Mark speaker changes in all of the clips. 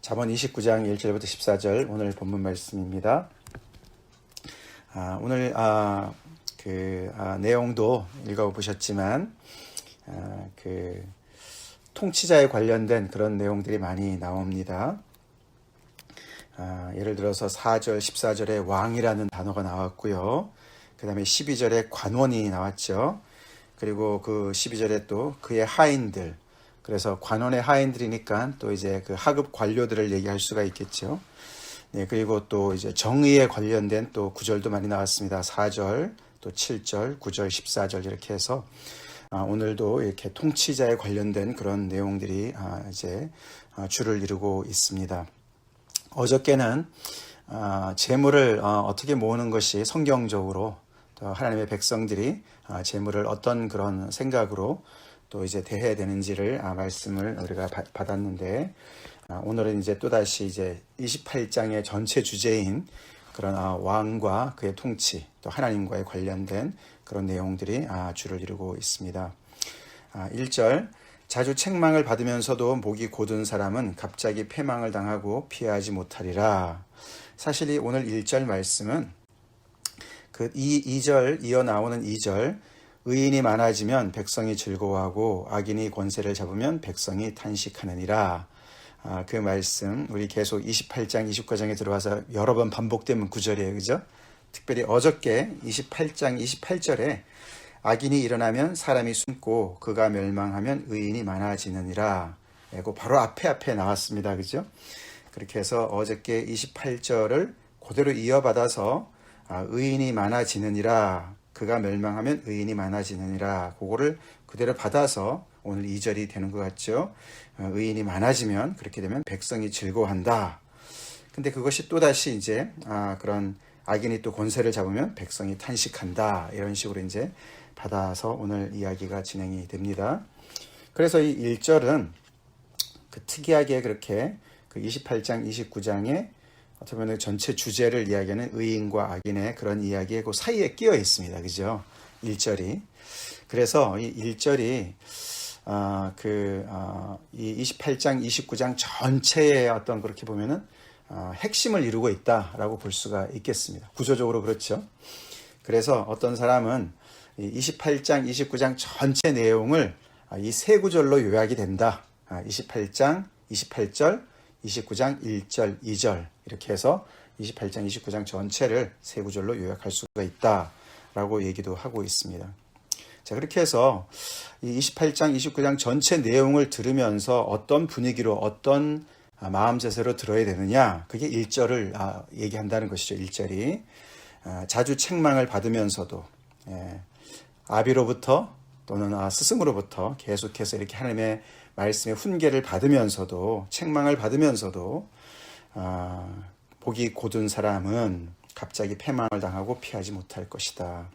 Speaker 1: 잠언 29장 1절부터 14절 오늘 본문 말씀입니다. 오늘 내용도 읽어보셨지만 통치자에 관련된 그런 내용들이 많이 나옵니다. 예를 들어서 4절, 14절에 왕이라는 단어가 나왔고요. 그 다음에 12절에 관원이 나왔죠. 그리고 그 12절에 또 그의 하인들, 그래서 관원의 하인들이니까 또 이제 그 하급 관료들을 얘기할 수가 있겠죠. 네, 그리고 또 이제 정의에 관련된 또 구절도 많이 나왔습니다. 4절, 또 7절, 9절, 14절 이렇게 해서 오늘도 이렇게 통치자에 관련된 그런 내용들이 이제 주를 이루고 있습니다. 어저께는 재물을 어떻게 모으는 것이 성경적으로 또 하나님의 백성들이 재물을 어떤 그런 생각으로 또 이제 대해야 되는지를 말씀을 우리가 받았는데, 오늘은 이제 또다시 이제 28장의 전체 주제인 그런 왕과 그의 통치, 또 하나님과의 관련된 그런 내용들이 주를 이루고 있습니다. 1절, 자주 책망을 받으면서도 목이 곧은 사람은 갑자기 패망을 당하고 피하지 못하리라. 사실 이 오늘 1절 말씀은 이 2절 이어 나오는 2절, 의인이 많아지면 백성이 즐거워하고 악인이 권세를 잡으면 백성이 탄식하느니라. 그 말씀 우리 계속 28장 29장에 들어와서 여러 번 반복되는 구절이에요. 그죠? 특별히 어저께 28장 28절에 악인이 일어나면 사람이 숨고 그가 멸망하면 의인이 많아지느니라. 그 바로 앞에 나왔습니다. 그죠? 그렇게 해서 어저께 28절을 그대로 이어받아서 의인이 많아지느니라, 그가 멸망하면 의인이 많아지느니라, 그거를 그대로 받아서 오늘 2절이 되는 것 같죠. 의인이 많아지면, 그렇게 되면 백성이 즐거워한다. 근데 그것이 또다시 이제 그런 악인이 또 권세를 잡으면 백성이 탄식한다, 이런 식으로 이제 받아서 오늘 이야기가 진행이 됩니다. 그래서 이 1절은 특이하게 그렇게 28장 29장에 어떻게 보면 전체 주제를 이야기하는 의인과 악인의 그런 이야기의 그 사이에 끼어 있습니다. 그죠? 1절이. 그래서 이 1절이 이 28장, 29장 전체의 어떤 그렇게 보면은 핵심을 이루고 있다라고 볼 수가 있겠습니다. 구조적으로 그렇죠. 그래서 어떤 사람은 이 28장, 29장 전체 내용을 이 세 구절로 요약이 된다. 28장, 28절, 29장 1절, 2절 이렇게 해서 28장, 29장 전체를 세 구절로 요약할 수가 있다라고 얘기도 하고 있습니다. 자, 그렇게 해서 이 28장, 29장 전체 내용을 들으면서 어떤 분위기로, 어떤 마음 자세로 들어야 되느냐, 그게 1절을 얘기한다는 것이죠. 1절이 자주 책망을 받으면서도 아비로부터 또는 스승으로부터 계속해서 이렇게 하나님의 말씀의 훈계를 받으면서도, 책망을 받으면서도 목이 곧은 사람은 갑자기 패망을 당하고 피하지 못할 것이다.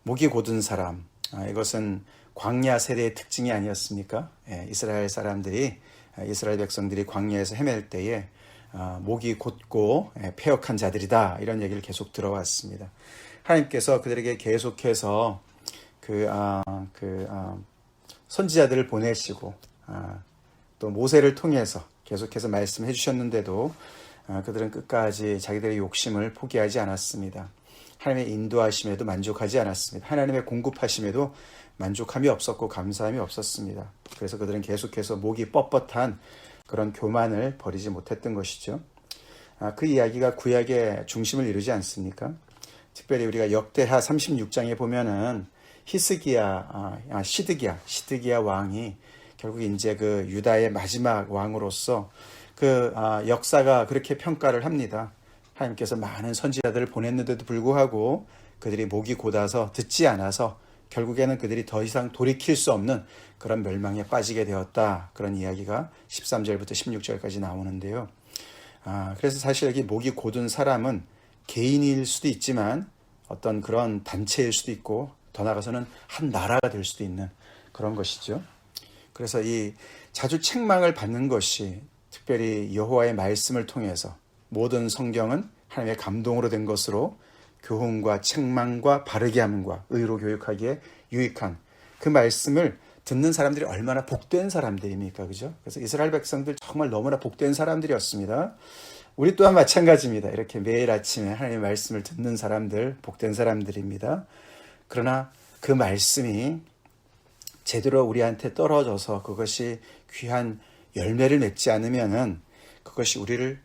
Speaker 1: 목이 곧은 사람, 이것은 광야 세대의 특징이 아니었습니까? 이스라엘 사람들이, 이스라엘 백성들이 광야에서 헤맬 때에 목이 곧고 패역한 자들이다, 이런 얘기를 계속 들어왔습니다. 하나님께서 그들에게 계속해서 선지자들을 보내시고 또 모세를 통해서 계속해서 말씀해 주셨는데도 그들은 끝까지 자기들의 욕심을 포기하지 않았습니다. 하나님의 인도하심에도 만족하지 않았습니다. 하나님의 공급하심에도 만족함이 없었고 감사함이 없었습니다. 그래서 그들은 계속해서 목이 뻣뻣한 그런 교만을 버리지 못했던 것이죠. 그 이야기가 구약의 중심을 이루지 않습니까? 특별히 우리가 역대하 36장에 보면은 시드기야 왕이 결국 이제 그 유다의 마지막 왕으로서 역사가 그렇게 평가를 합니다. 하나님께서 많은 선지자들을 보냈는데도 불구하고 그들이 목이 곧아서 듣지 않아서 결국에는 그들이 더 이상 돌이킬 수 없는 그런 멸망에 빠지게 되었다. 그런 이야기가 13절부터 16절까지 나오는데요. 그래서 사실 여기 목이 곧은 사람은 개인일 수도 있지만 어떤 그런 단체일 수도 있고, 더 나아가서는 한 나라가 될 수도 있는 그런 것이죠. 그래서 이 자주 책망을 받는 것이 특별히 여호와의 말씀을 통해서, 모든 성경은 하나님의 감동으로 된 것으로 교훈과 책망과 바르게 함과 의로 교육하기에 유익한 그 말씀을 듣는 사람들이 얼마나 복된 사람들입니까? 그죠? 그래서 이스라엘 백성들 정말 너무나 복된 사람들이었습니다. 우리 또한 마찬가지입니다. 이렇게 매일 아침에 하나님의 말씀을 듣는 사람들, 복된 사람들입니다. 그러나 그 말씀이 제대로 우리한테 떨어져서 그것이 귀한 열매를 맺지 않으면은 그것이 우리를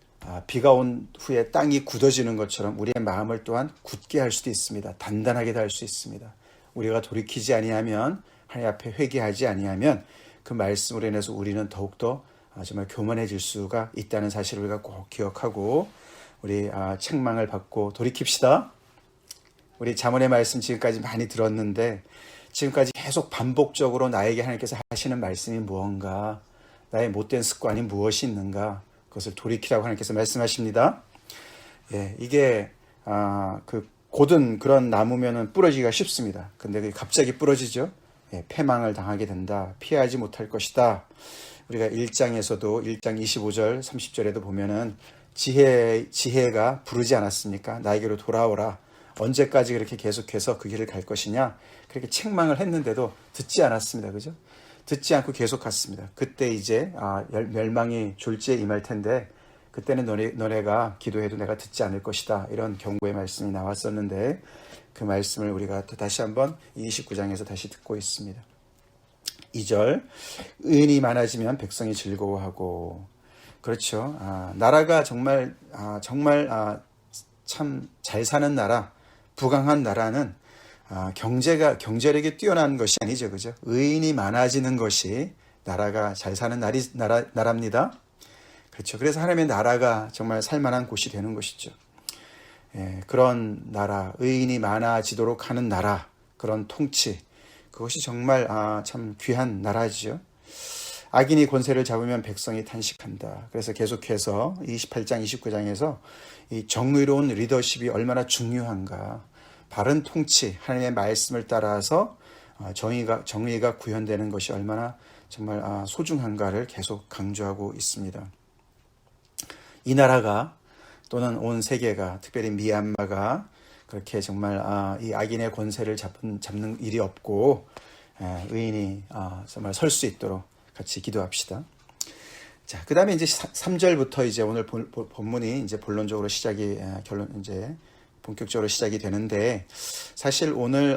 Speaker 1: 비가 온 후에 땅이 굳어지는 것처럼 우리의 마음을 또한 굳게 할 수도 있습니다. 단단하게 할 수 있습니다. 우리가 돌이키지 아니하면, 하나님 앞에 회개하지 아니하면 그 말씀으로 인해서 우리는 더욱더 정말 교만해질 수가 있다는 사실을 우리가 꼭 기억하고 우리 책망을 받고 돌이킵시다. 우리 잠언의 말씀 지금까지 많이 들었는데 지금까지 계속 반복적으로 나에게 하나님께서 하시는 말씀이 무언가, 나의 못된 습관이 무엇이 있는가, 그것을 돌이키라고 하나님께서 말씀하십니다. 예, 이게 그 곧은 그런 나무면은 부러지기가 쉽습니다. 근데 그게 갑자기 부러지죠. 예, 패망을 당하게 된다. 피하지 못할 것이다. 우리가 1장에서도 1장 25절 30절에도 보면은 지혜가 부르지 않았습니까? 나에게로 돌아오라. 언제까지 그렇게 계속해서 그 길을 갈 것이냐? 그렇게 책망을 했는데도 듣지 않았습니다. 그죠? 듣지 않고 계속 갔습니다. 그때 이제 멸망이 졸지에 임할 텐데 그때는 너네가 기도해도 내가 듣지 않을 것이다. 이런 경고의 말씀이 나왔었는데 그 말씀을 우리가 또 다시 한번 29장에서 다시 듣고 있습니다. 2절, 의인이 많아지면 백성이 즐거워하고. 그렇죠. 나라가 정말 참 잘 사는 나라, 부강한 나라는 경제력이 뛰어난 것이 아니죠. 그죠? 의인이 많아지는 것이 나라가 잘 사는 나라입니다. 그렇죠. 그래서 하나님의 나라가 정말 살만한 곳이 되는 것이죠. 예, 그런 나라, 의인이 많아지도록 하는 나라, 그런 통치, 그것이 정말 참 귀한 나라지요. 악인이 권세를 잡으면 백성이 탄식한다. 그래서 계속해서 28장, 29장에서 이 정의로운 리더십이 얼마나 중요한가, 바른 통치, 하나님의 말씀을 따라서 정의가 구현되는 것이 얼마나 정말 소중한가를 계속 강조하고 있습니다. 이 나라가 또는 온 세계가, 특별히 미얀마가 그렇게 정말 이 악인의 권세를 잡는 일이 없고 의인이 정말 설 수 있도록 같이 기도합시다. 자, 그 다음에 이제 3절부터 이제 오늘 본문이 이제 본론적으로 이제 본격적으로 시작이 되는데, 사실 오늘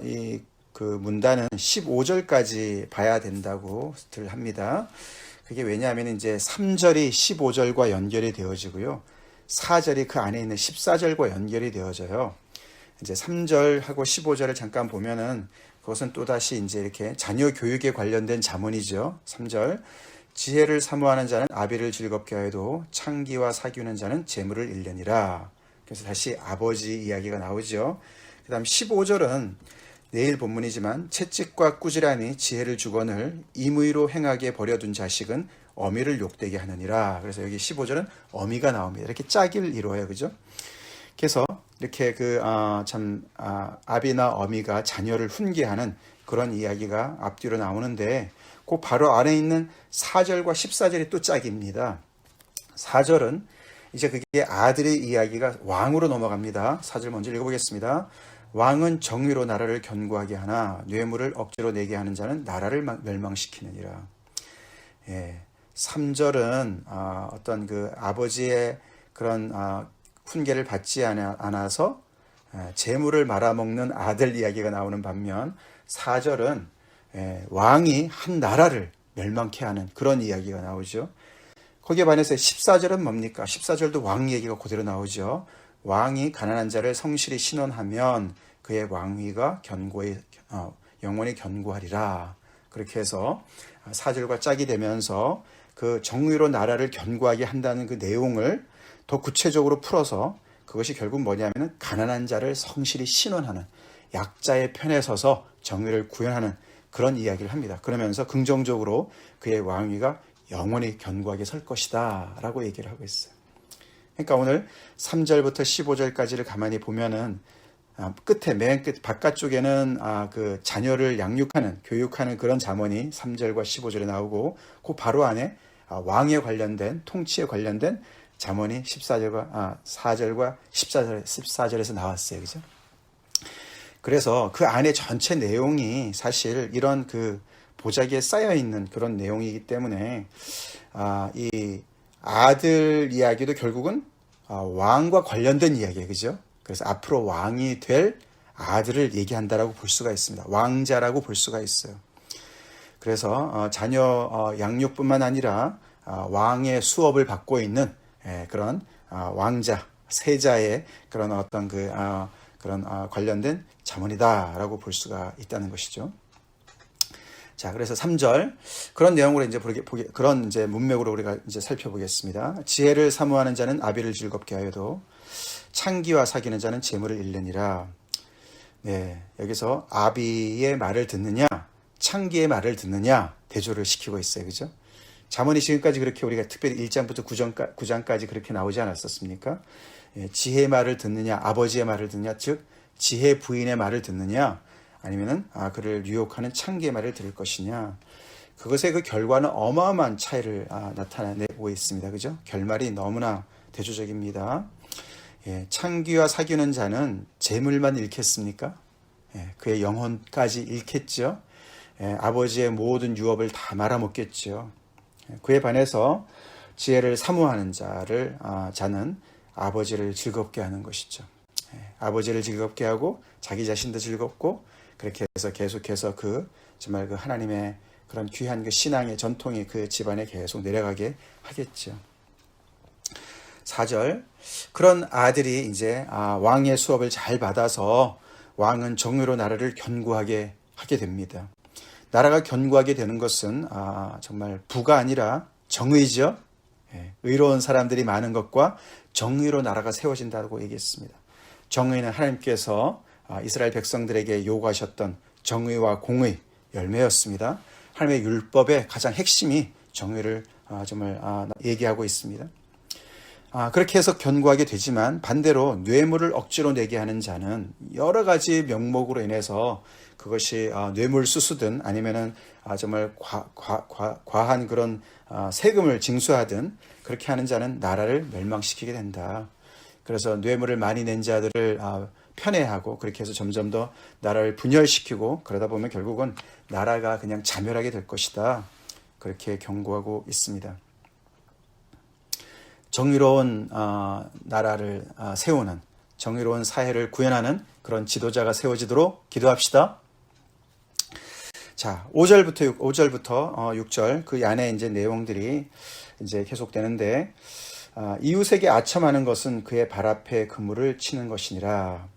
Speaker 1: 이 그 문단은 15절까지 봐야 된다고 합니다. 그게 왜냐하면 이제 3절이 15절과 연결이 되어지고요. 4절이 그 안에 있는 14절과 연결이 되어져요. 이제 3절하고 15절을 잠깐 보면은 그것은 또다시 이제 이렇게 자녀 교육에 관련된 자문이죠. 3절. 지혜를 사모하는 자는 아비를 즐겁게 하여도 창기와 사귀는 자는 재물을 잃느니라. 그래서 다시 아버지 이야기가 나오죠. 그 다음 15절은 내일 본문이지만 채찍과 꾸지람이 지혜를 주거늘 임의로 행하게 버려둔 자식은 어미를 욕되게 하느니라. 그래서 여기 15절은 어미가 나옵니다. 이렇게 짝을 이루어요. 그죠? 그래서 이렇게 아비나 어미가 자녀를 훈계하는 그런 이야기가 앞뒤로 나오는데 그 바로 안에 있는 4절과 14절이 또 짝입니다. 4절은 이제 그게 아들의 이야기가 왕으로 넘어갑니다. 4절 먼저 읽어보겠습니다. 왕은 정의로 나라를 견고하게 하나 뇌물을 억지로 내게 하는 자는 나라를 멸망시키느니라. 예, 3절은 어떤 그 아버지의 그런 훈계를 받지 않아서 재물을 말아먹는 아들 이야기가 나오는 반면 4절은 왕이 한 나라를 멸망케 하는 그런 이야기가 나오죠. 거기에 반해서 14절은 뭡니까? 14절도 왕 얘기가 그대로 나오죠. 왕이 가난한 자를 성실히 신원하면 그의 왕위가 영원히 견고하리라. 그렇게 해서 4절과 짝이 되면서 그 정의로 나라를 견고하게 한다는 그 내용을 더 구체적으로 풀어서 그것이 결국 뭐냐면 가난한 자를 성실히 신원하는, 약자의 편에 서서 정의를 구현하는 그런 이야기를 합니다. 그러면서 긍정적으로 그의 왕위가 영원히 견고하게 설 것이다 라고 얘기를 하고 있어요. 그러니까 오늘 3절부터 15절까지를 가만히 보면은 끝에 맨 끝 바깥쪽에는 그 자녀를 양육하는, 교육하는 그런 잠언이 3절과 15절에 나오고 그 바로 안에 왕에 관련된, 통치에 관련된 잠언이 4절과 14절에서 나왔어요. 그죠? 그래서 그 안에 전체 내용이 사실 이런 그 도자기에 쌓여 있는 그런 내용이기 때문에 이 아들 이야기도 결국은 왕과 관련된 이야기예요, 그죠? 그래서 앞으로 왕이 될 아들을 얘기한다라고 볼 수가 있습니다. 왕자라고 볼 수가 있어요. 그래서 자녀 양육뿐만 아니라 왕의 수업을 받고 있는 그런 왕자, 세자의 그런 어떤 그런 관련된 자문이다라고 볼 수가 있다는 것이죠. 자, 그래서 3절 그런 내용으로 이제 그런 이제 문맥으로 우리가 이제 살펴보겠습니다. 지혜를 사모하는 자는 아비를 즐겁게 하여도 창기와 사귀는 자는 재물을 잃느니라. 네, 여기서 아비의 말을 듣느냐, 창기의 말을 듣느냐 대조를 시키고 있어요, 그죠? 잠언이 지금까지 그렇게 우리가 특별히 1장부터 9장까지 그렇게 나오지 않았었습니까? 지혜의 말을 듣느냐, 아버지의 말을 듣느냐, 즉 지혜 부인의 말을 듣느냐, 아니면은 그를 유혹하는 창기의 말을 들을 것이냐. 그것의 그 결과는 어마어마한 차이를 나타내고 있습니다, 그죠? 결말이 너무나 대조적입니다. 창기와 사귀는 자는 재물만 잃겠습니까? 그의 영혼까지 잃겠죠. 아버지의 모든 유업을 다 말아먹겠죠. 그에 반해서 지혜를 사모하는 자는 아버지를 즐겁게 하는 것이죠. 아버지를 즐겁게 하고 자기 자신도 즐겁고 그렇게 해서 계속해서 정말 그 하나님의 그런 귀한 그 신앙의 전통이 그 집안에 계속 내려가게 하겠죠. 4절 그런 아들이 이제 왕의 수업을 잘 받아서 왕은 정의로 나라를 견고하게 하게 됩니다. 나라가 견고하게 되는 것은 정말 부가 아니라 정의죠. 의로운 사람들이 많은 것과 정의로 나라가 세워진다고 얘기했습니다. 정의는 하나님께서 이스라엘 백성들에게 요구하셨던 정의와 공의 열매였습니다. 하나님의 율법의 가장 핵심이 정의를 정말 얘기하고 있습니다. 그렇게 해서 견고하게 되지만 반대로 뇌물을 억지로 내게 하는 자는 여러 가지 명목으로 인해서 그것이 뇌물수수든 아니면은 정말 과한 그런 세금을 징수하든 그렇게 하는 자는 나라를 멸망시키게 된다. 그래서 뇌물을 많이 낸 자들을 편애하고 그렇게 해서 점점 더 나라를 분열시키고 그러다 보면 결국은 나라가 그냥 자멸하게 될 것이다. 그렇게 경고하고 있습니다. 정의로운 나라를 세우는 정의로운 사회를 구현하는 그런 지도자가 세워지도록 기도합시다. 자, 5절부터 6절 그 안에 이제 내용들이 이제 계속되는데 이웃에게 아첨하는 것은 그의 발 앞에 그물을 치는 것이니라.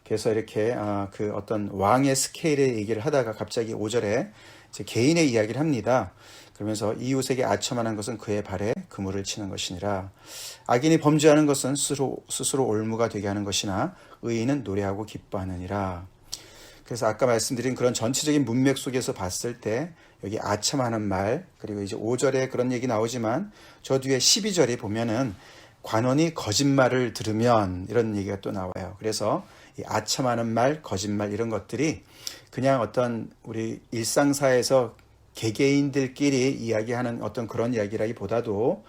Speaker 1: 그래서 이렇게 그 어떤 왕의 스케일의 얘기를 하다가 갑자기 5절에 이제 개인의 이야기를 합니다. 그러면서 이웃에게 아첨하는 것은 그의 발에 그물을 치는 것이니라. 악인이 범죄하는 것은 스스로 올무가 되게 하는 것이나 의인은 노래하고 기뻐하느니라. 그래서 아까 말씀드린 그런 전체적인 문맥 속에서 봤을 때 여기 아첨하는 말 그리고 이제 5절에 그런 얘기 나오지만 저 뒤에 12절에 보면은 관원이 거짓말을 들으면 이런 얘기가 또 나와요. 그래서 이 아첨하는 말, 거짓말 이런 것들이 그냥 어떤 우리 일상사에서 개개인들끼리 이야기하는 어떤 그런 이야기라기보다도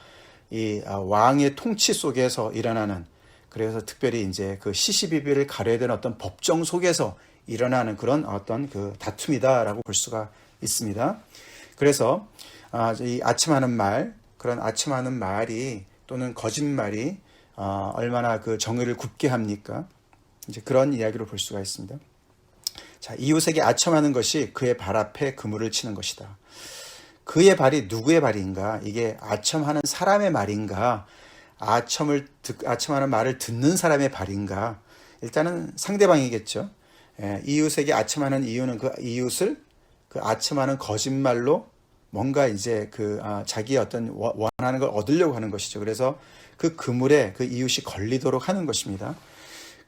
Speaker 1: 이 왕의 통치 속에서 일어나는 그래서 특별히 이제 그 시시비비를 가려야 되는 어떤 법정 속에서 일어나는 그런 어떤 그 다툼이다라고 볼 수가 있습니다. 그래서 이 아첨하는 말, 그런 아첨하는 말이 또는 거짓말이 얼마나 그 정의를 굽게 합니까? 이제 그런 이야기로 볼 수가 있습니다. 자, 이웃에게 아첨하는 것이 그의 발 앞에 그물을 치는 것이다. 그의 발이 누구의 발인가? 이게 아첨하는 사람의 말인가? 아첨하는 말을 듣는 사람의 발인가? 일단은 상대방이겠죠. 이웃에게 아첨하는 이유는 그 이웃을 그 아첨하는 거짓말로 뭔가 이제 자기의 어떤 원하는 걸 얻으려고 하는 것이죠. 그래서 그 그물에 그 이웃이 걸리도록 하는 것입니다.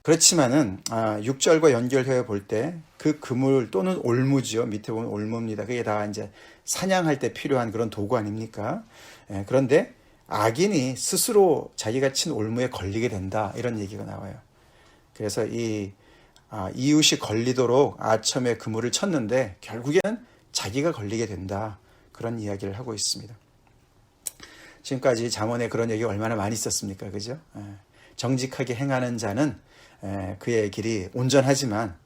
Speaker 1: 그렇지만은 6절과 연결해 볼 때 그 그물 또는 올무지요. 밑에 보면 올무입니다. 그게 다 이제 사냥할 때 필요한 그런 도구 아닙니까? 그런데 악인이 스스로 자기가 친 올무에 걸리게 된다. 이런 얘기가 나와요. 그래서 이웃이 걸리도록 아첨의 그물을 쳤는데 결국에는 자기가 걸리게 된다. 그런 이야기를 하고 있습니다. 지금까지 잠언에 그런 얘기 얼마나 많이 있었습니까? 그죠? 정직하게 행하는 자는 그의 길이 온전하지만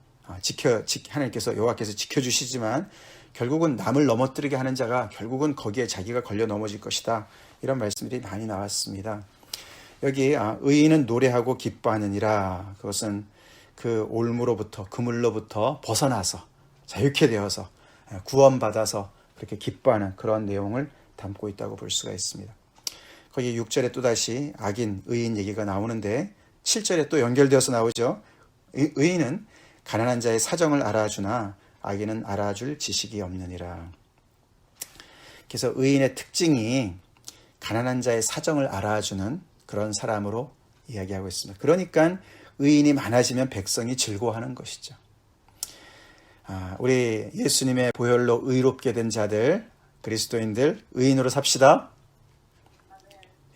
Speaker 1: 하나님께서 여호와께서 지켜주시지만 결국은 남을 넘어뜨리게 하는 자가 결국은 거기에 자기가 걸려 넘어질 것이다. 이런 말씀들이 많이 나왔습니다. 여기 의인은 노래하고 기뻐하느니라. 그것은 그 올무로부터 그물로부터 벗어나서 자유케 되어서 구원받아서 그렇게 기뻐하는 그런 내용을 담고 있다고 볼 수가 있습니다. 거기 6절에 또다시 악인, 의인 얘기가 나오는데 7절에 또 연결되어서 나오죠. 의인은 가난한 자의 사정을 알아주나 악인은 알아줄 지식이 없느니라. 그래서 의인의 특징이 가난한 자의 사정을 알아주는 그런 사람으로 이야기하고 있습니다. 그러니까 의인이 많아지면 백성이 즐거워하는 것이죠. 우리 예수님의 보혈로 의롭게 된 자들, 그리스도인들 의인으로 삽시다.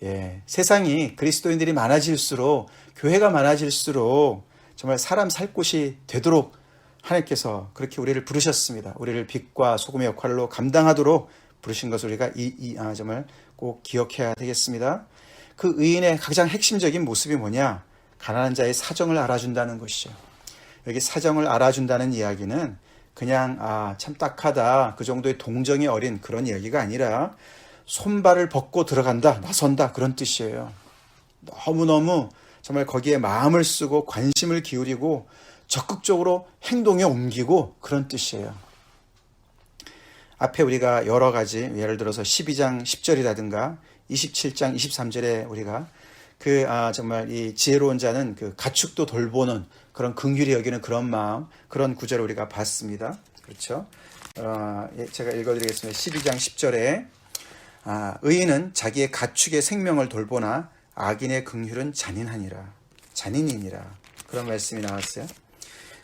Speaker 1: 예, 세상이 그리스도인들이 많아질수록, 교회가 많아질수록 정말 사람 살 곳이 되도록 하나님께서 그렇게 우리를 부르셨습니다. 우리를 빛과 소금의 역할로 감당하도록 부르신 것을 우리가 정말 꼭 기억해야 되겠습니다. 그 의인의 가장 핵심적인 모습이 뭐냐? 가난한 자의 사정을 알아준다는 것이죠. 여기 사정을 알아준다는 이야기는 그냥 참 딱하다, 그 정도의 동정이 어린 그런 이야기가 아니라 손발을 벗고 들어간다, 나선다, 그런 뜻이에요. 너무너무 정말 거기에 마음을 쓰고 관심을 기울이고 적극적으로 행동에 옮기고 그런 뜻이에요. 앞에 우리가 여러 가지, 예를 들어서 12장 10절이라든가 27장 23절에 우리가 정말 이 지혜로운 자는 그 가축도 돌보는 그런 긍휼히 여기는 그런 마음, 그런 구절을 우리가 봤습니다. 그렇죠? 제가 읽어드리겠습니다. 12장 10절에 의인은 자기의 가축의 생명을 돌보나 악인의 긍휼은 잔인이니라. 그런 말씀이 나왔어요.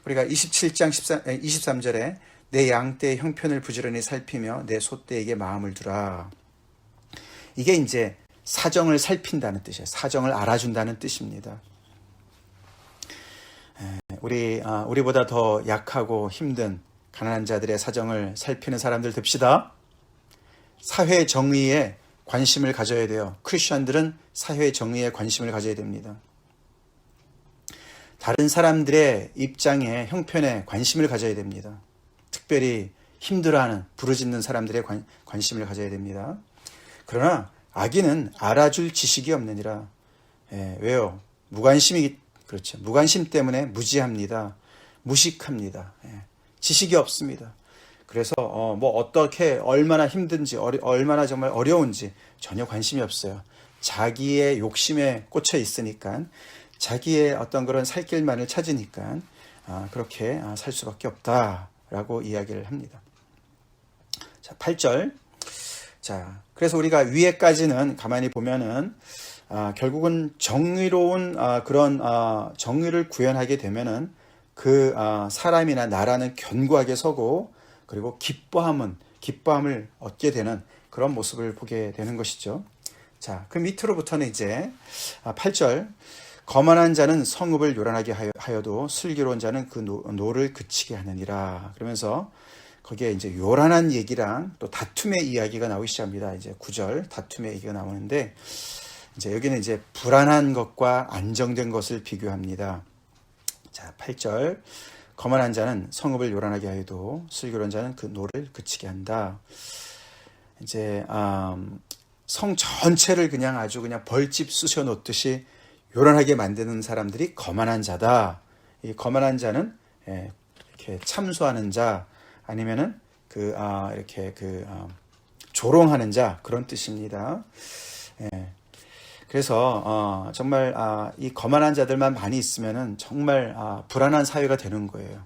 Speaker 1: 우리가 27장 23절에 내 양떼의 형편을 부지런히 살피며 내 소떼에게 마음을 두라. 이게 이제 사정을 살핀다는 뜻이에요. 사정을 알아준다는 뜻입니다. 우리보다 더 약하고 힘든 가난한 자들의 사정을 살피는 사람들 됩시다. 사회 정의에 관심을 가져야 돼요. 크리스천들은 사회 정의에 관심을 가져야 됩니다. 다른 사람들의 입장에, 형편에 관심을 가져야 됩니다. 특별히 힘들어하는, 부르짖는 사람들의 관심을 가져야 됩니다. 그러나 악인은 알아줄 지식이 없느니라. 왜요? 그렇죠. 무관심 때문에 무지합니다. 무식합니다. 지식이 없습니다. 그래서 어떻게 얼마나 힘든지, 얼마나 정말 어려운지 전혀 관심이 없어요. 자기의 욕심에 꽂혀 있으니까, 자기의 어떤 그런 살 길만을 찾으니까 그렇게 살 수밖에 없다라고 이야기를 합니다. 자, 8절. 자, 그래서 우리가 위에까지는 가만히 보면은 결국은 정의로운 그런 정의를 구현하게 되면은 그 사람이나 나라는 견고하게 서고, 그리고 기뻐함을 얻게 되는 그런 모습을 보게 되는 것이죠. 자, 그 밑으로부터는 이제 8절. 거만한 자는 성읍을 요란하게 하여도 슬기로운 자는 그 노를 그치게 하느니라. 그러면서 거기에 이제 요란한 얘기랑 또 다툼의 이야기가 나오기 시작합니다. 이제 9절 다툼의 얘기가 나오는데, 이제 여기는 이제 불안한 것과 안정된 것을 비교합니다. 자, 8절. 거만한 자는 성읍을 요란하게 하여도 슬기로운 자는 그 노를 그치게 한다. 이제 성 전체를 그냥 아주 그냥 벌집 쑤셔 놓듯이 요란하게 만드는 사람들이 거만한 자다. 이 거만한 자는 이렇게 참소하는 자, 아니면은 조롱하는 자, 그런 뜻입니다. 그래서 정말 이 거만한 자들만 많이 있으면은 정말 불안한 사회가 되는 거예요.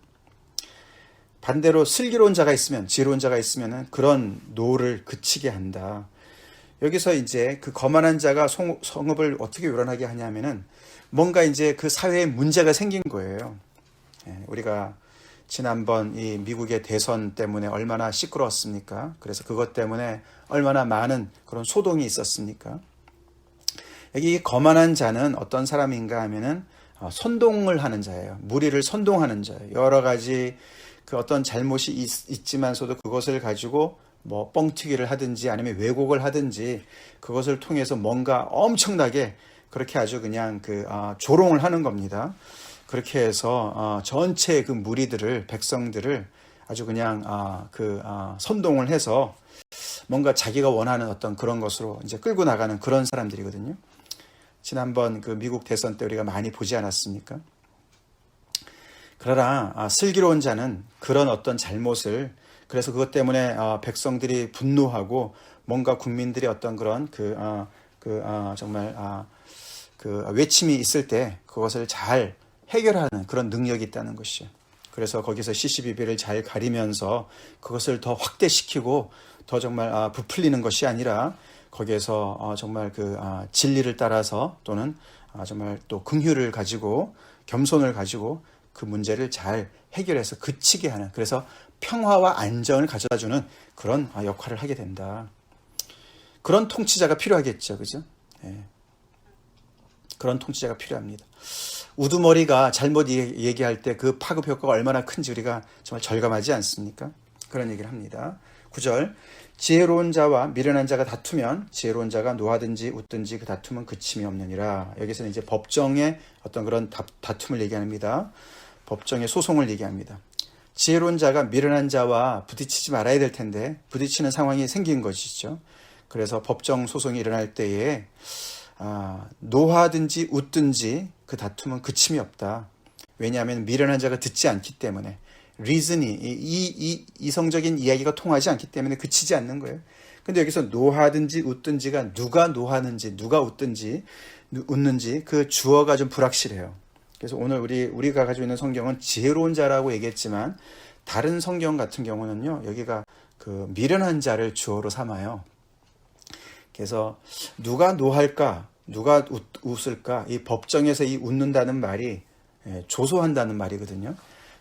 Speaker 1: 반대로 슬기로운 자가 있으면, 지혜로운 자가 있으면은 그런 노를 그치게 한다. 여기서 이제 그 거만한 자가 성읍을 어떻게 요란하게 하냐면은 뭔가 이제 그 사회에 문제가 생긴 거예요. 우리가 지난번 이 미국의 대선 때문에 얼마나 시끄러웠습니까? 그래서 그것 때문에 얼마나 많은 그런 소동이 있었습니까? 여기 거만한 자는 어떤 사람인가 하면은 선동을 하는 자예요. 무리를 선동하는 자예요. 여러 가지 그 어떤 잘못이 있지만서도 그것을 가지고 뭐 뻥튀기를 하든지 아니면 왜곡을 하든지 그것을 통해서 뭔가 엄청나게 그렇게 아주 그냥 조롱을 하는 겁니다. 그렇게 해서 전체 그 무리들을, 백성들을 아주 그냥 선동을 해서 뭔가 자기가 원하는 어떤 그런 것으로 이제 끌고 나가는 그런 사람들이거든요. 지난번 그 미국 대선 때 우리가 많이 보지 않았습니까? 그러나 슬기로운 자는 그런 어떤 잘못을, 그래서 그것 때문에 백성들이 분노하고 뭔가 국민들이 어떤 그런 정말 그 외침이 있을 때 그것을 잘 해결하는 그런 능력이 있다는 것이죠. 그래서 거기서 CCBB를 잘 가리면서 그것을 더 확대시키고 더 정말 부풀리는 것이 아니라 거기에서 정말 진리를 따라서 또는 정말 또 긍휼을 가지고 겸손을 가지고 그 문제를 잘 해결해서 그치게 하는, 그래서 평화와 안정을 가져다주는 그런 역할을 하게 된다. 그런 통치자가 필요하겠죠, 그죠? 예. 그런 통치자가 필요합니다. 우두머리가 잘못 얘기할 때 그 파급 효과가 얼마나 큰지 우리가 정말 절감하지 않습니까? 그런 얘기를 합니다. 9절, 지혜로운 자와 미련한 자가 다투면 지혜로운 자가 노하든지 웃든지 그 다툼은 그침이 없느니라. 여기서는 이제 법정의 어떤 그런 다툼을 얘기합니다. 법정의 소송을 얘기합니다. 지혜로운 자가 미련한 자와 부딪히지 말아야 될 텐데 부딪히는 상황이 생긴 것이죠. 그래서 법정 소송이 일어날 때에 노하든지 웃든지 그 다툼은 그침이 없다. 왜냐하면 미련한 자가 듣지 않기 때문에, 리즌이 이성적인 이야기가 통하지 않기 때문에 그치지 않는 거예요. 근데 여기서 노하든지 웃든지가 누가 노하는지 누가 웃든지 웃는지 그 주어가 좀 불확실해요. 그래서 오늘 우리가 가지고 있는 성경은 지혜로운 자라고 얘기했지만 다른 성경 같은 경우는요, 여기가 그 미련한 자를 주어로 삼아요. 그래서 누가 노할까, 누가 웃을까, 이 법정에서 이 웃는다는 말이 조소한다는 말이거든요.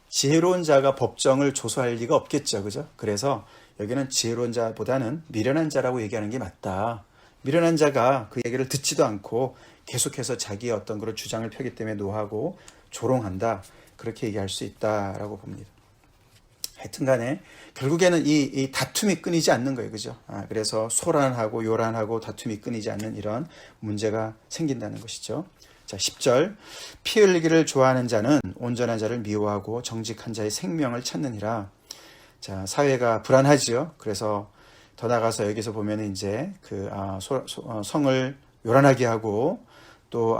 Speaker 1: 지혜로운 자가 법정을 조소할 리가 없겠죠, 그죠? 그래서 여기는 지혜로운 자보다는 미련한 자라고 얘기하는 게 맞다. 미련한 자가 그 얘기를 듣지도 않고 계속해서 자기의 어떤 그런 주장을 펴기 때문에 노하고 조롱한다. 그렇게 얘기할 수 있다라고 봅니다. 하여튼 간에 결국에는 이 다툼이 끊이지 않는 거예요. 그죠? 그래서 소란하고 요란하고 다툼이 끊이지 않는 이런 문제가 생긴다는 것이죠. 자, 10절. 피 흘리기를 좋아하는 자는 온전한 자를 미워하고 정직한 자의 생명을 찾느니라. 자, 사회가 불안하지요. 그래서 더 나가서 여기서 보면 이제 성을 요란하게 하고 또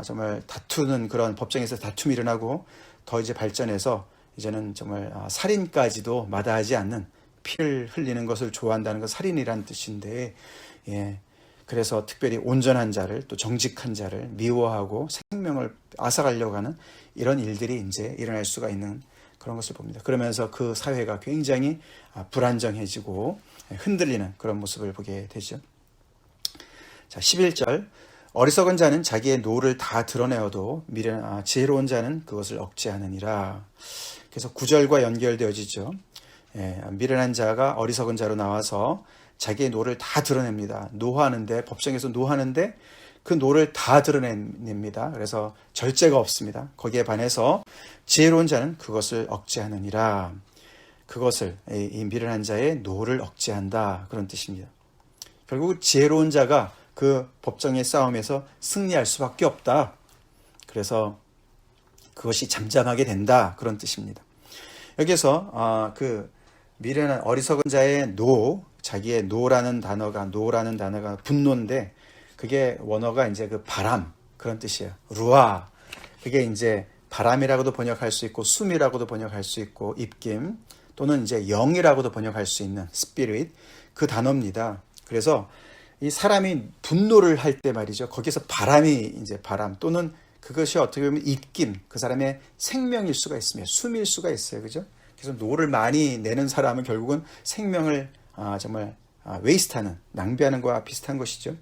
Speaker 1: 정말 다투는 그런 법정에서 다툼이 일어나고 더 이제 발전해서 이제는 정말 살인까지도 마다하지 않는, 피를 흘리는 것을 좋아한다는 건 살인이라는 뜻인데, 예. 그래서 특별히 온전한 자를, 또 정직한 자를 미워하고 생명을 앗아가려고 하는 이런 일들이 이제 일어날 수가 있는 그런 것을 봅니다. 그러면서 그 사회가 굉장히 불안정해지고 흔들리는 그런 모습을 보게 되죠. 자, 11절. 어리석은 자는 자기의 노를 다 드러내어도 지혜로운 자는 그것을 억제하느니라. 그래서 9절과 연결되어지죠. 미련한 자가 어리석은 자로 나와서 자기의 노를 다 드러냅니다. 노하는데, 법정에서 노하는데 그 노를 다 드러냅니다. 그래서 절제가 없습니다. 거기에 반해서 지혜로운 자는 그것을 억제하느니라. 그것을, 이 미련한 자의 노를 억제한다. 그런 뜻입니다. 결국 지혜로운 자가 그 법정의 싸움에서 승리할 수밖에 없다. 그래서 그것이 잠잠하게 된다. 그런 뜻입니다. 여기서 그 미련한 어리석은 자의 자기의 노라는 단어가 분노인데, 그게 원어가 이제 그 바람, 그런 뜻이에요. 루아. 그게 이제 바람이라고도 번역할 수 있고 숨이라고도 번역할 수 있고 입김 또는 이제 영이라고도 번역할 수 있는 스피릿, 그 단어입니다. 그래서 이 사람이 분노를 할 때 말이죠. 거기서 바람이 이제 바람 또는 그것이 어떻게 보면 입김, 그 사람의 생명일 수가 있으며 숨일 수가 있어요. 그죠? 그래서 노를 많이 내는 사람은 결국은 생명을 정말 웨이스트하는, 낭비하는 것과 비슷한 것이죠.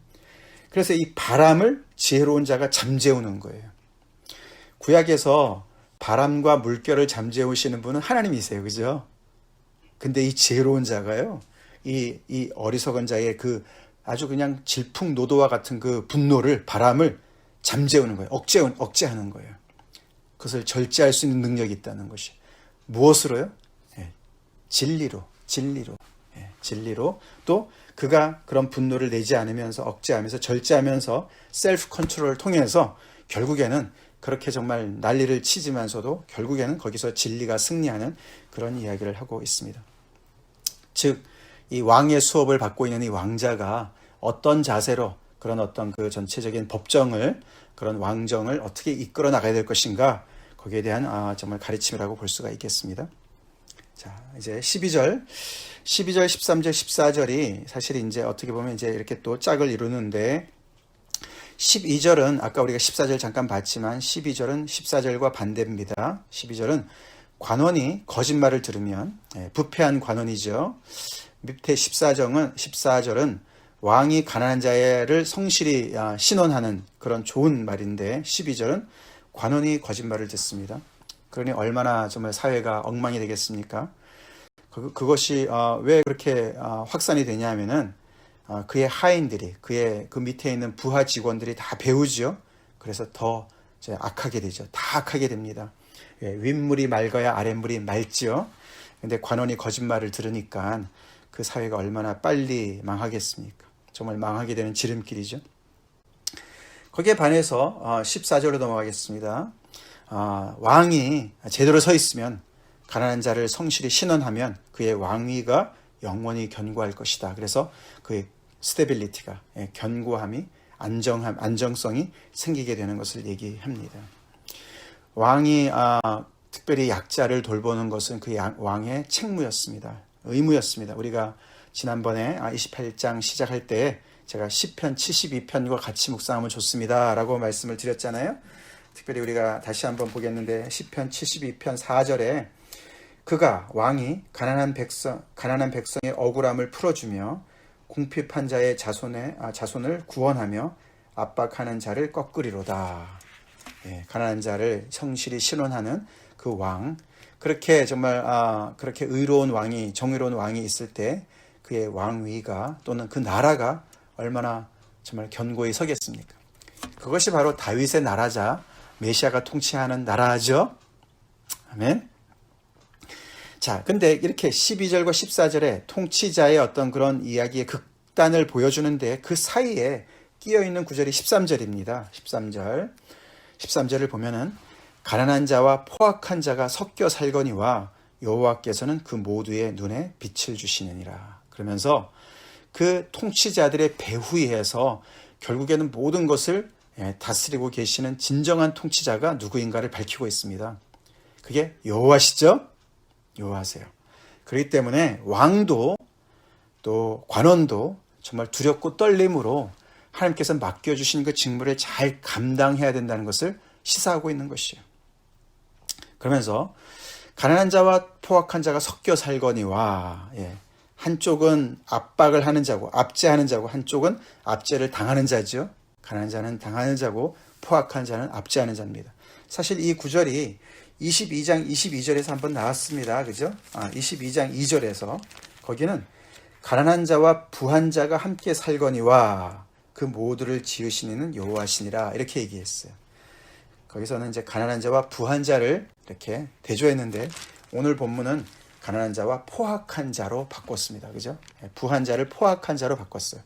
Speaker 1: 그래서 이 바람을 지혜로운 자가 잠재우는 거예요. 구약에서 바람과 물결을 잠재우시는 분은 하나님이세요. 그죠? 근데 이 지혜로운 자가요, 이 어리석은 자의 그 아주 그냥 질풍노도와 같은 그 분노를, 바람을 잠재우는 거예요. 억제하는 거예요. 그것을 절제할 수 있는 능력이 있다는 것이. 무엇으로요? 진리로. 진리로. 또 그가 그런 분노를 내지 않으면서 억제하면서 절제하면서 셀프 컨트롤을 통해서 결국에는 그렇게 정말 난리를 치지만서도 결국에는 거기서 진리가 승리하는 그런 이야기를 하고 있습니다. 즉, 이 왕의 수업을 받고 있는 이 왕자가 어떤 자세로 그런 어떤 그 전체적인 법정을, 그런 왕정을 어떻게 이끌어 나가야 될 것인가, 거기에 대한 정말 가르침이라고 볼 수가 있겠습니다. 자, 이제 12절, 13절, 14절이 사실 이제 어떻게 보면 이제 이렇게 또 짝을 이루는데, 12절은 아까 우리가 14절 잠깐 봤지만 12절은 14절과 반대입니다. 12절은 관원이 거짓말을 들으면, 부패한 관원이죠. 밑에 14절은 왕이 가난한 자를 성실히 신원하는 그런 좋은 말인데, 12절은 관원이 거짓말을 듣습니다. 그러니 얼마나 정말 사회가 엉망이 되겠습니까? 그것이 왜 그렇게 확산이 되냐면은 그의 하인들이, 그의 그 밑에 있는 부하 직원들이 다 배우죠. 그래서 더 이제 악하게 되죠. 다 악하게 됩니다. 윗물이 맑아야 아랫물이 맑죠. 근데 관원이 거짓말을 들으니까 그 사회가 얼마나 빨리 망하겠습니까? 정말 망하게 되는 지름길이죠. 거기에 반해서 14절로 넘어가겠습니다. 왕이 제대로 서 있으면, 가난한 자를 성실히 신원하면 그의 왕위가 영원히 견고할 것이다. 그래서 그의 스테빌리티가, 견고함이, 안정성이 생기게 되는 것을 얘기합니다. 왕이 특별히 약자를 돌보는 것은 그 왕의 책무였습니다. 의무였습니다. 우리가 지난번에 28장 시작할 때 제가 시편 72편과 같이 묵상하면 좋습니다 라고 말씀을 드렸잖아요. 특별히 우리가 다시 한번 보겠는데, 시편 72편 4절에 그가, 왕이 가난한 백성의 억울함을 풀어주며 궁핍한 자의 자손을 구원하며 압박하는 자를 꺾으리로다. 가난한 자를 성실히 신원하는 그 왕, 그렇게 정말 그렇게 의로운 왕이, 정의로운 왕이 있을 때 그의 왕위가 또는 그 나라가 얼마나 정말 견고히 서겠습니까? 그것이 바로 다윗의 나라자, 메시아가 통치하는 나라죠. 아멘. 자, 근데 이렇게 12절과 14절에 통치자의 어떤 그런 이야기의 극단을 보여주는데, 그 사이에 끼어있는 구절이 13절입니다. 13절을 보면은 가난한 자와 포악한 자가 섞여 살거니와 여호와께서는 그 모두의 눈에 빛을 주시느니라. 그러면서 그 통치자들의 배후에서 결국에는 모든 것을 다스리고 계시는 진정한 통치자가 누구인가를 밝히고 있습니다. 그게 여호와시죠? 여호와세요. 그렇기 때문에 왕도 또 관원도 정말 두렵고 떨림으로 하나님께서 맡겨주신 그 직무를 잘 감당해야 된다는 것을 시사하고 있는 것이에요. 그러면서 가난한 자와 포악한 자가 섞여 살거니와, 한쪽은 압박을 하는 자고 압제하는 자고 한쪽은 압제를 당하는 자죠. 가난한 자는 당하는 자고 포악한 자는 압제하는 자입니다. 사실 이 구절이 22장 22절에서 한번 나왔습니다. 그죠? 22장 2절에서 거기는 가난한 자와 부한 자가 함께 살거니와 그 모두를 지으시는 여호와시니라 이렇게 얘기했어요. 거기서는 이제 가난한 자와 부한 자를 이렇게 대조했는데, 오늘 본문은 가난한 자와 포악한 자로 바꿨습니다. 그죠? 부한 자를 포악한 자로 바꿨어요.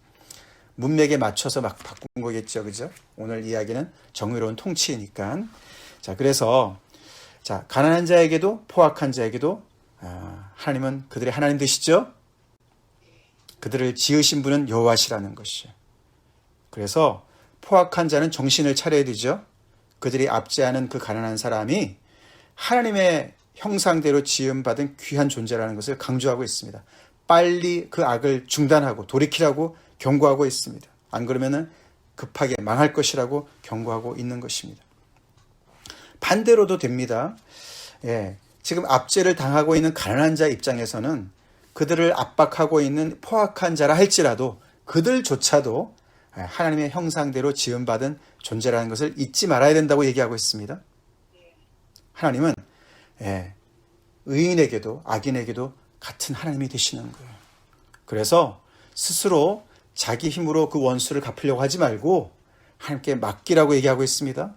Speaker 1: 문맥에 맞춰서 막 바꾼 거겠죠. 그죠? 오늘 이야기는 정의로운 통치니까. 자, 그래서 가난한 자에게도 포악한 자에게도 하나님은 그들의 하나님 되시죠? 그들을 지으신 분은 여호와시라는 것이에요. 그래서 포악한 자는 정신을 차려야 되죠. 그들이 압제하는 그 가난한 사람이 하나님의 형상대로 지음받은 귀한 존재라는 것을 강조하고 있습니다. 빨리 그 악을 중단하고 돌이키라고 경고하고 있습니다. 안 그러면은 급하게 망할 것이라고 경고하고 있는 것입니다. 반대로도 됩니다. 지금 압제를 당하고 있는 가난한 자 입장에서는 그들을 압박하고 있는 포악한 자라 할지라도 그들조차도 하나님의 형상대로 지음받은 존재라는 것을 잊지 말아야 된다고 얘기하고 있습니다. 하나님은 의인에게도 악인에게도 같은 하나님이 되시는 거예요. 그래서 스스로 자기 힘으로 그 원수를 갚으려고 하지 말고 하나님께 맡기라고 얘기하고 있습니다.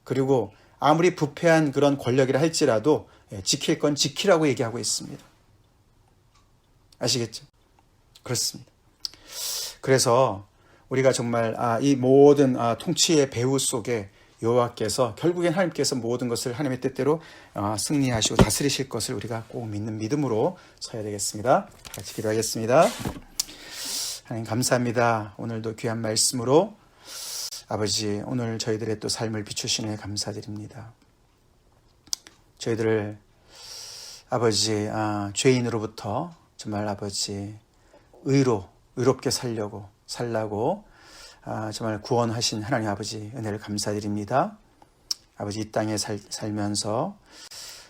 Speaker 1: 그리고 아무리 부패한 그런 권력이라 할지라도 지킬 건 지키라고 얘기하고 있습니다. 아시겠죠? 그렇습니다. 그래서 우리가 정말 이 모든 통치의 배후 속에 여호와께서 결국엔 하나님께서 모든 것을 하나님의 뜻대로 승리하시고 다스리실 것을 우리가 꼭 믿는 믿음으로 서야 되겠습니다. 같이 기도하겠습니다. 하나님 감사합니다. 오늘도 귀한 말씀으로 아버지 오늘 저희들의 또 삶을 비추시네 감사드립니다. 저희들을 아버지 죄인으로부터 정말 아버지 의롭게 살라고 정말 구원하신 하나님 아버지 은혜를 감사드립니다. 아버지 이 땅에 살면서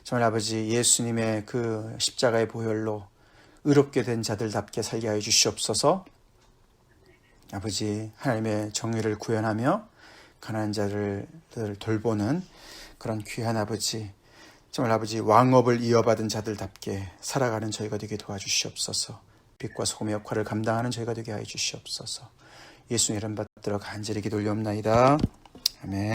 Speaker 1: 정말 아버지 예수님의 그 십자가의 보혈로 의롭게 된 자들답게 살게 하여 주시옵소서. 아버지 하나님의 정의를 구현하며 가난한 자를 돌보는 그런 귀한 아버지 정말 아버지 왕업을 이어받은 자들답게 살아가는 저희가 되게 도와주시옵소서. 빛과 소금의 역할을 감당하는 저희가 되게 하여 주시옵소서. 예수님 이름 받들어 간절히 기도 올리옵나이다. 아멘.